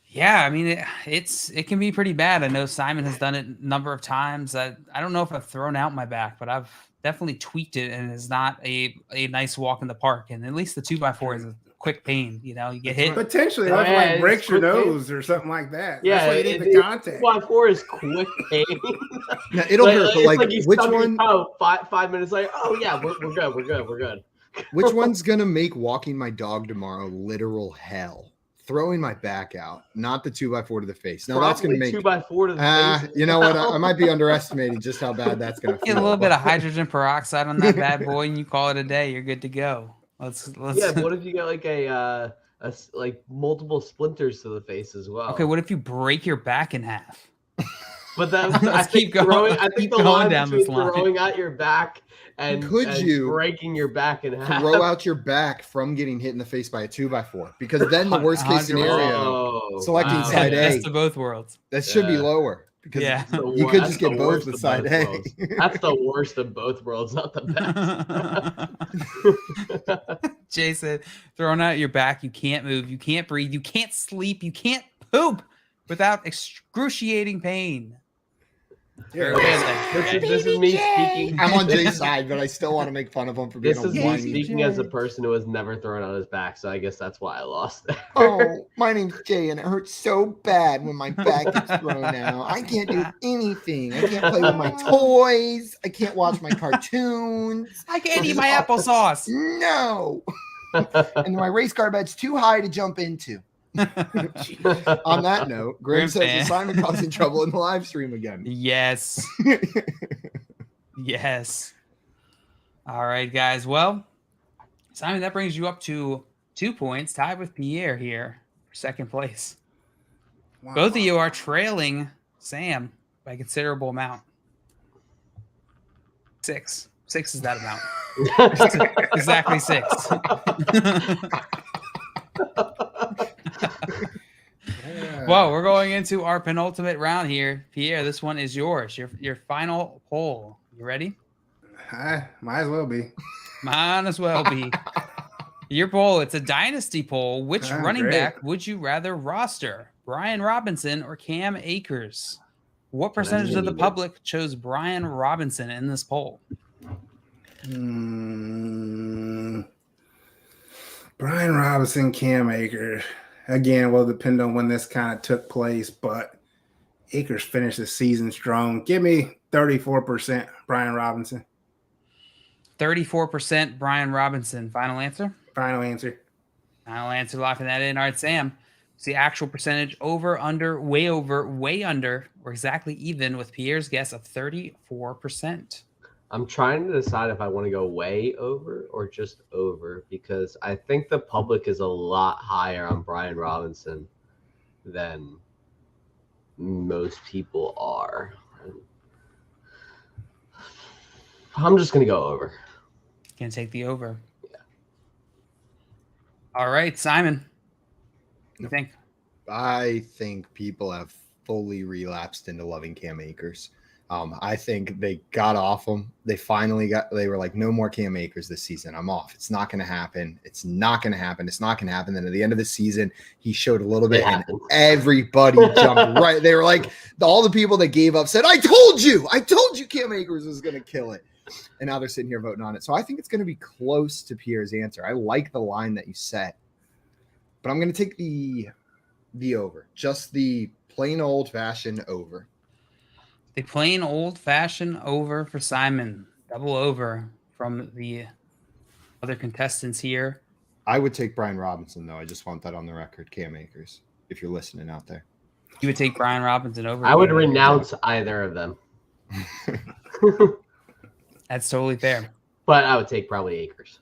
Yeah, I mean, it can be pretty bad. I know Simon has done it a number of times. I don't know if I've thrown out my back, but I've definitely tweaked it, and it's not a nice walk in the park. And at least the 2x4 is a quick pain. You know, you get hit. Potentially, like breaks your nose or something like that. Yeah, that's why you need the contact. 2x4 is quick pain. Yeah, it'll hurt, but like which one? Oh, 5 minutes later. Oh yeah, we're good. Which one's gonna make walking my dog tomorrow literal hell? Throwing my back out, not the 2x4 to the face. No, that's gonna make 2x4 to the face. You know what? I might be underestimating just how bad that's gonna feel. Get a little bit of hydrogen peroxide on that bad boy, and you call it a day. You're good to go. Let's. Yeah, but what if you get like a like multiple splinters to the face as well? Okay, what if you break your back in half? But then I think the line down this line, throwing out your back and you breaking your back in half. Throw out your back from getting hit in the face by a 2x4? Because then the worst case scenario, selecting side A, best of both worlds. That should be lower. Because you could just get both with side A. That's the worst of both worlds, not the best. Jason, throwing out your back, you can't move, you can't breathe, you can't sleep, you can't poop without excruciating pain. This is me speaking. I'm on Jay's side, but I still want to make fun of him for being This is me speaking as a person who has never thrown on his back, so I guess that's why I lost there. Oh, my name's Jay, and it hurts so bad when my back gets thrown out. I can't do anything. I can't play with my toys. I can't watch my cartoons. I can't eat my applesauce. No. And my race car bed's too high to jump into. On that note, Graham says Simon causing trouble in the live stream again. Yes. Yes. All right, guys. Well, Simon, that brings you up to 2 points, tied with Pierre here for second place. Wow. Both of you are trailing Sam by a considerable amount. 6. 6 is that amount. Exactly 6. Well, we're going into our penultimate round here. Pierre, this one is yours. Your final poll. You ready? Might as well be. Might as well be. Your poll, it's a dynasty poll. Which running back would you rather roster? Brian Robinson or Cam Akers? What percentage of the public chose Brian Robinson in this poll? Brian Robinson, Cam Akers. Again, will depend on when this kind of took place, but Akers finished the season strong. Give me 34% Brian Robinson. 34% Brian Robinson. Final answer? Final answer. Final answer, locking that in. All right, Sam. It's the actual percentage over, under, way under, or exactly even with Pierre's guess of 34%. I'm trying to decide if I want to go way over or just over because I think the public is a lot higher on Brian Robinson than most people are. I'm just going to go over. Gonna take the over. Yeah. All right, Simon. What do you think? I think people have fully relapsed into loving Cam Akers. I think they got off him. They were like, no more Cam Akers this season. I'm off. It's not going to happen. It's not going to happen. It's not going to happen. Then at the end of the season, he showed a little bit and everybody jumped right. They were like, all the people that gave up said, I told you Cam Akers was going to kill it. And now they're sitting here voting on it. So I think it's going to be close to Pierre's answer. I like the line that you set, but I'm going to take the over, just the plain old fashioned over. The plain old-fashioned over for Simon. Double over from the other contestants here. I would take Brian Robinson, though. I just want that on the record. Cam Akers, if you're listening out there. You would take Brian Robinson over? I would renounce either of them. That's totally fair. But I would take probably Akers.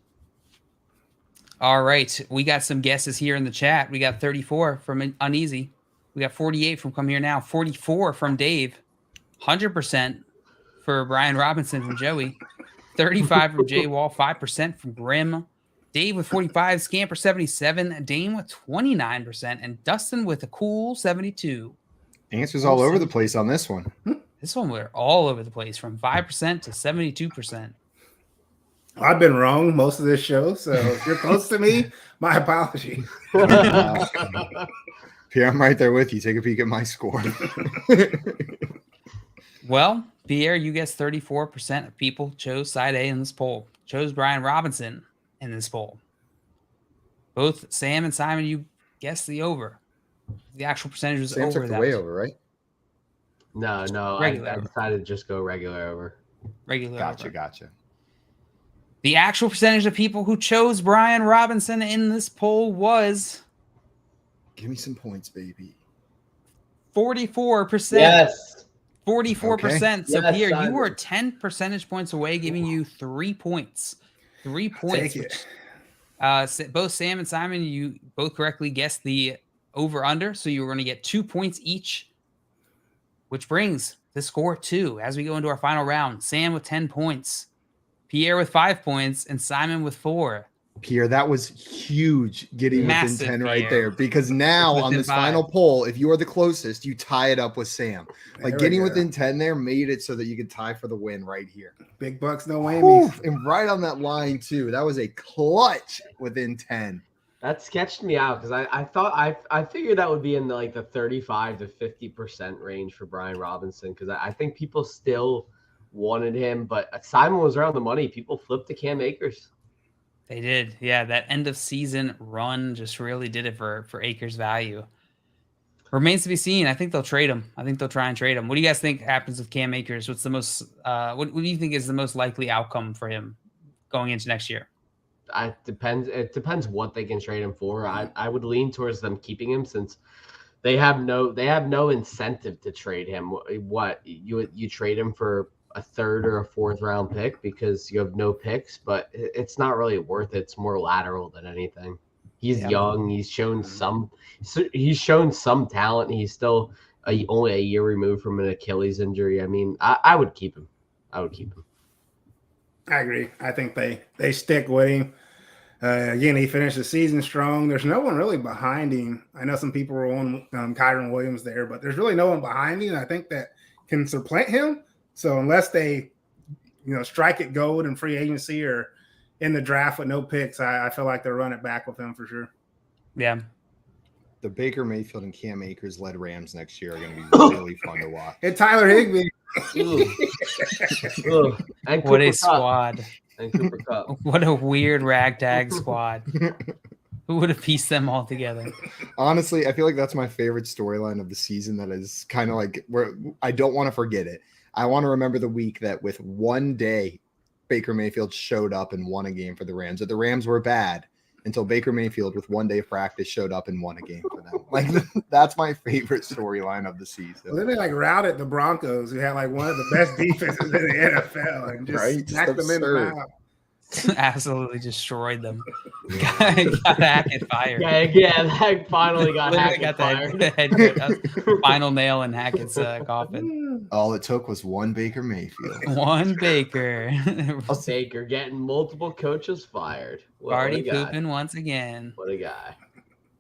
All right. We got some guesses here in the chat. We got 34 from Uneasy. We got 48 from Come Here Now. 44 from Dave. 100% for Brian Robinson from Joey. 35 from Jay Wall. 5% from Grim. Dave with 45. Scamper 77. Dame with 29%. And Dustin with a cool 72. Answers all over the place on this one. This one, we're all over the place from 5% to 72%. I've been wrong most of this show, so if you're close to me, my apology. Pierre, I'm right there with you. Take a peek at my score. Well, Pierre, you guessed 34% of people chose side A in this poll. Chose Brian Robinson in this poll. Both Sam and Simon, you guessed the over. The actual percentage was Sam over. took the way over, right? No. I decided to just go regular over. Regular over. Gotcha. The actual percentage of people who chose Brian Robinson in this poll was... Give me some points, baby. 44%. Yes. 44%. Okay. So, Yes, Pierre, Simon. you were 10 percentage points away, giving you 3 points. 3 points. Take it. Both Sam and Simon, you both correctly guessed the over-under, so you were going to get 2 points each, which brings the score to, as we go into our final round, Sam with 10 points, Pierre with 5 points, and Simon with 4. Pierre, that was huge getting Massive, within 10 right Pierre. there, because now on Within this 5. final poll, if you are the closest, you tie it up with Sam. Like There we getting go. within 10 there made it so that you could tie for the win right here. Big bucks, no whammies. Oof, and right on that line too. That was a clutch within 10. That sketched me out because I figured that would be in the 35 to 50% range for Brian Robinson because I think people still wanted him, but Simon was around the money. People flipped to Cam Akers. They did. Yeah, that end of season run just really did it for Akers' value. Remains to be seen. I think they'll trade him. I think they'll try and trade him. What do you guys think happens with Cam Akers? What's the most what do you think is the most likely outcome for him going into next year? It depends what they can trade him for. I would lean towards them keeping him since they have no incentive to trade him. What you trade him for a third or a fourth round pick because you have no picks, but it's not really worth it. It's more lateral than anything. He's young. He's shown some talent. He's still only a year removed from an Achilles injury. I mean, I would keep him. I agree. I think they stick with him. Again, he finished the season strong. There's no one really behind him. I know some people were on Kyron Williams there, but there's really no one behind him. I think that can supplant him. So unless they, strike it gold in free agency or in the draft with no picks, I feel like they'll run it back with him for sure. Yeah. The Baker Mayfield and Cam Akers led Rams next year are going to be really fun to watch. And Tyler Higbee. And What a Cooper Kupp. squad. And Cooper Kupp. What a weird ragtag squad. Who would have pieced them all together? Honestly, I feel like that's my favorite storyline of the season. That is kind of like where I don't want to forget it. I want to remember the week that with one day, Baker Mayfield showed up and won a game for the Rams. That the Rams were bad, until Baker Mayfield, with 1 day of practice, showed up and won a game for them. Like, that's my favorite storyline of the season. Well, then they like routed the Broncos, who had like one of the best defenses in the NFL, and just smacked them in the mouth. Absolutely destroyed them. Got Hackett fired. Yeah, that finally got Hackett fired. That final nail in Hackett's coffin. All it took was one Baker Mayfield. One Baker. Baker getting multiple coaches fired. Party pooping once again. What a guy.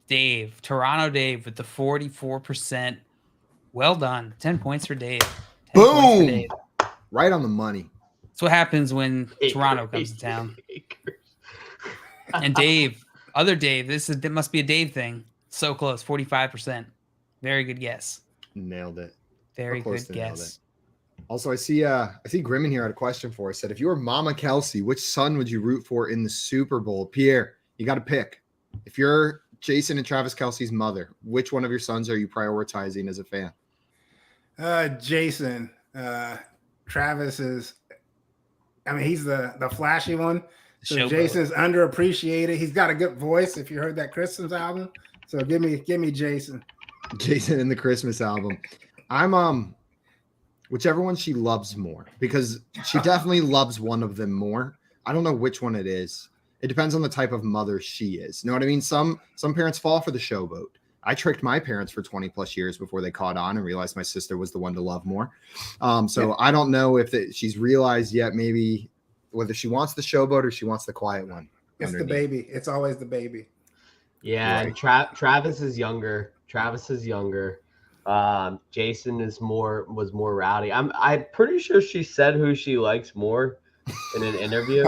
Dave, Toronto Dave with the 44%. Well done. 10 points for Dave. Boom! Dave. Right on the money. That's what happens when Toronto comes to town. And Dave, other Dave, it must be a Dave thing. So close, 45%. Very good guess. Nailed it. Very good guess. Also, I see Grimmin here had a question for us. Said, if you were Mama Kelsey, which son would you root for in the Super Bowl? Pierre, you got to pick. If you're Jason and Travis Kelsey's mother, which one of your sons are you prioritizing as a fan? Jason. Travis is, I mean, he's the flashy one. So Jason's underappreciated. He's got a good voice. If you heard that Christmas album, so give me Jason. Jason in the Christmas album. I'm whichever one she loves more, because she definitely loves one of them more. I don't know which one it is. It depends on the type of mother she is. You know what I mean? Some parents fall for the showboat. I tricked my parents for 20 plus years before they caught on and realized my sister was the one to love more. So I don't know if she's realized yet, maybe whether she wants the showboat or she wants the quiet one. It's underneath. The baby. It's always the baby. Yeah. Right. Travis is younger. Jason was more rowdy. I'm pretty sure she said who she likes more in an interview.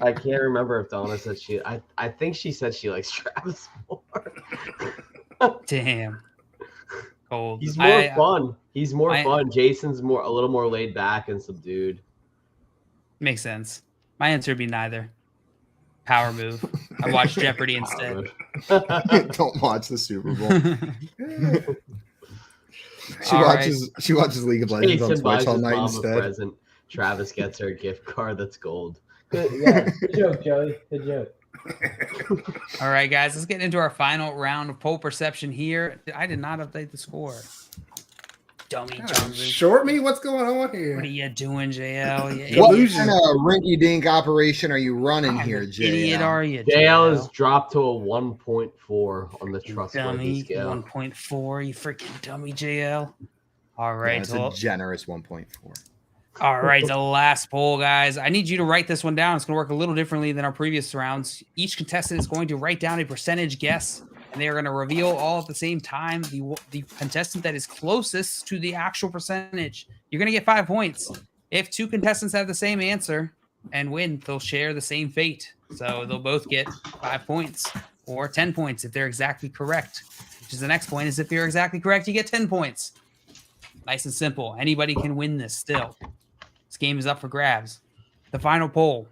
I can't remember if Donna said I think she said she likes Travis more. Damn. Cold. He's more fun. He's more fun. Jason's a little more laid back and subdued. Makes sense. My answer would be neither. Power move. I watch Jeopardy instead. Don't watch the Super Bowl. She watches League of Legends on Twitch all night instead. Present. Travis gets her a gift card that's gold. Good joke, Joey. Good joke. All right, guys, let's get into our final round of poll perception here. I did not update the score. Dummy Jones. Short me? What's going on here? What are you doing, JL? What kind of rinky-dink operation are you running here, JL? Idiot are you, JL has dropped to a 1.4 on the trustworthy scale. 1.4, you freaking dummy, JL. All right. That's a generous 1.4. All right, the last poll, guys. I need you to write this one down. It's going to work a little differently than our previous rounds. Each contestant is going to write down a percentage guess, and they are going to reveal all at the same time the contestant that is closest to the actual percentage. You're going to get 5 points. If two contestants have the same answer and win, they'll share the same fate. So they'll both get 5 points or 10 points if they're exactly correct, which is the next point is if you're exactly correct, you get 10 points. Nice and simple. Anybody can win this still. This game is up for grabs. The final poll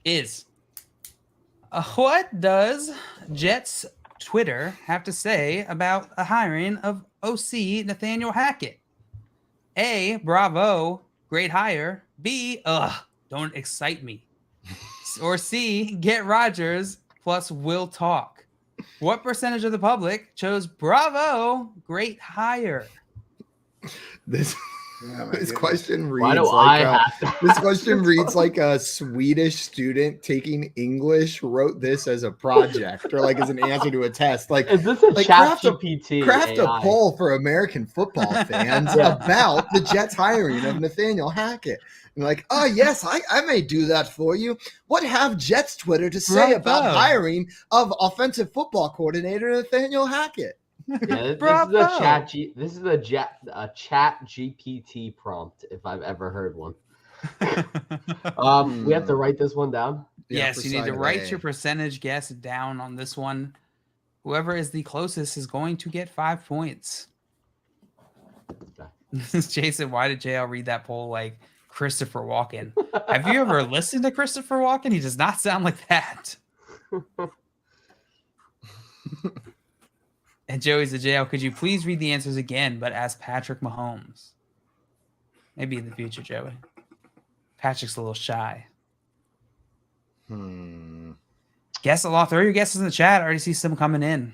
is, what does Jets Twitter have to say about the hiring of OC Nathaniel Hackett? A, bravo, great hire. B, don't excite me. Or C, get Rodgers plus we'll talk. What percentage of the public chose bravo, great hire? This question reads Why do this question reads like a Swedish student taking English wrote this as a project or like as an answer to a test. Like, is this a chat GPT? Craft a poll for American football fans about the Jets hiring of Nathaniel Hackett. And like, oh yes, I may do that for you. What have Jets Twitter to say about hiring of offensive football coordinator Nathaniel Hackett? Yeah, this is a chat GPT prompt if I've ever heard one. We have to write this one down. Yes, you need to write your percentage guess down on this one. Whoever is the closest is going to get 5 points. Okay. Jason, why did JL read that poll like Christopher Walken? Have you ever listened to Christopher Walken? He does not sound like that. And Joey's the JL. Could you please read the answers again, but as Patrick Mahomes? Maybe in the future, Joey. Patrick's a little shy. Guess a lot. Throw your guesses in the chat. I already see some coming in.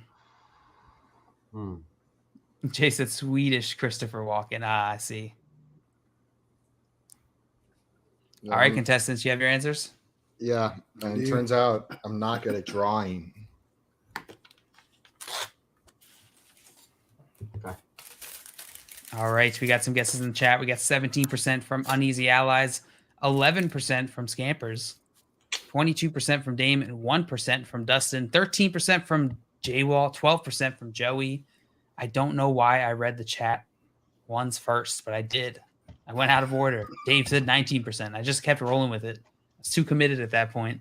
Jay said Swedish Christopher Walken. I see. All right, contestants, you have your answers? Yeah, and it turns out I'm not good at drawing. Okay. All right, we got some guesses in the chat. We got 17% from Uneasy Allies, 11% from Scampers, 22% from Dame, and 1% from Dustin, 13% from J-Wall, 12% from Joey. I don't know why I read the chat ones first, but I did. I went out of order. Dave said 19%. I just kept rolling with it. I was too committed at that point.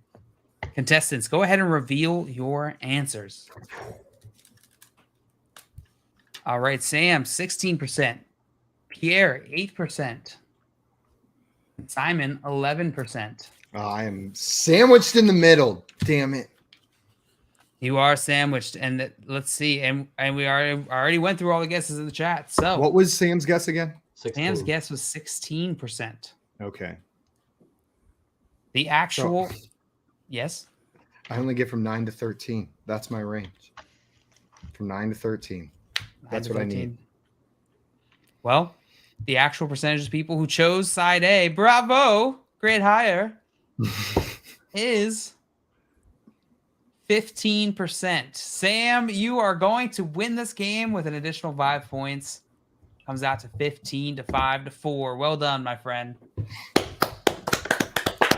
Contestants, go ahead and reveal your answers. All right, Sam, 16%. Pierre, 8%. Simon, 11%. I am sandwiched in the middle. Damn it. You are sandwiched. And let's see. And we already went through all the guesses in the chat. So What was Sam's guess again? 16. Sam's guess was 16%. Okay. The actual, yes. I only get from 9 to 13. That's my range. From 9 to 13. That's what I need. Well, the actual percentage of people who chose side A, bravo, great hire, is 15%. Sam, you are going to win this game with an additional 5 points. Comes out to 15 to 5 to 4. Well done, my friend.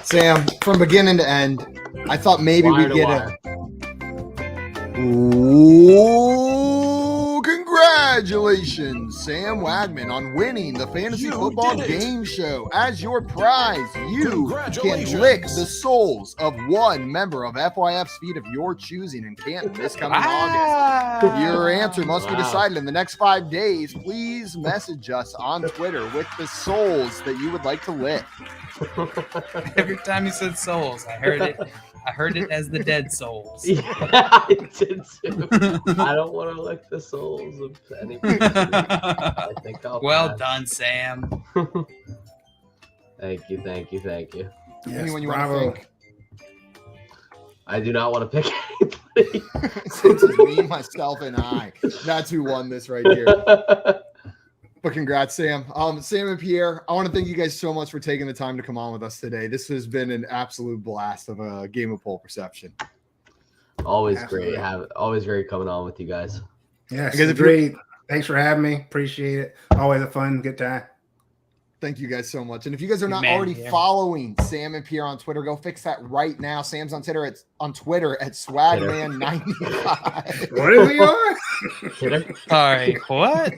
Sam, from beginning to end, I thought maybe we'd get a... Ooh, congratulations, Sam Wagman, on winning the Fantasy Football Game Show. As your prize, you can lick the souls of one member of FYF's feed of your choosing and can't this coming August. Your answer must be decided in the next 5 days. Please message us on Twitter with the souls that you would like to lick. Every time you said souls, I heard it. I heard it as the dead souls. Yeah, I did too. I don't want to lick the souls of anybody. I think I'll pass. Done, Sam. Thank you. Yes, Anyone you bravo. want to think? I do not want to pick anybody. Since it's me, myself, and I. That's who won this right here. But congrats, Sam. Sam and Pierre, I want to thank you guys so much for taking the time to come on with us today. This has been an absolute blast of a game of pole perception. Always Absolutely. great. Always great coming on with you guys. Yes, Because if great. Thanks for having me. Appreciate it. Always a fun, good time. Thank you guys so much. And if you guys are not Man, already yeah. following Sam and Pierre on Twitter, go fix that right now. Sam's on Twitter at Swagman95. What is he on? Twitter? Sorry, what?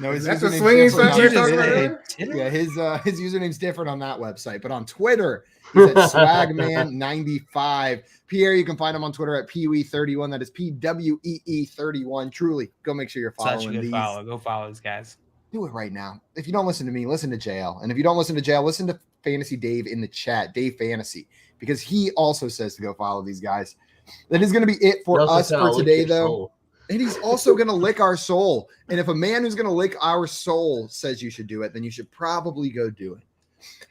No, his That's a username's swinging different side on you're talking Twitter. about? Yeah, his username's different on that website, but on Twitter, he's at Swagman95. Pierre, you can find him on Twitter at PWE31. That is PWEE31. Truly, go make sure you're following Such a good these. follow. Go follow these guys. Do it right now. If you don't listen to me, listen to JL. And if you don't listen to JL, listen to Fantasy Dave in the chat, Dave Fantasy, because he also says to go follow these guys. That is going to be it for us for today, though. And he's also going to lick our soul. And if a man who's going to lick our soul says you should do it, then you should probably go do it.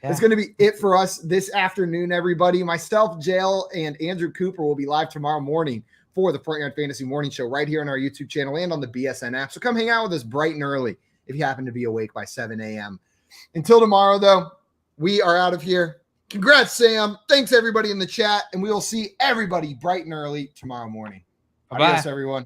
Yeah. It's going to be it for us this afternoon, everybody. Myself, JL, and Andrew Cooper will be live tomorrow morning for the Front Yard Fantasy Morning Show right here on our YouTube channel and on the BSN app. So come hang out with us bright and early if you happen to be awake by 7 a.m. Until tomorrow, though, we are out of here. Congrats, Sam. Thanks, everybody in the chat. And we will see everybody bright and early tomorrow morning. Bye-bye. Adios, everyone.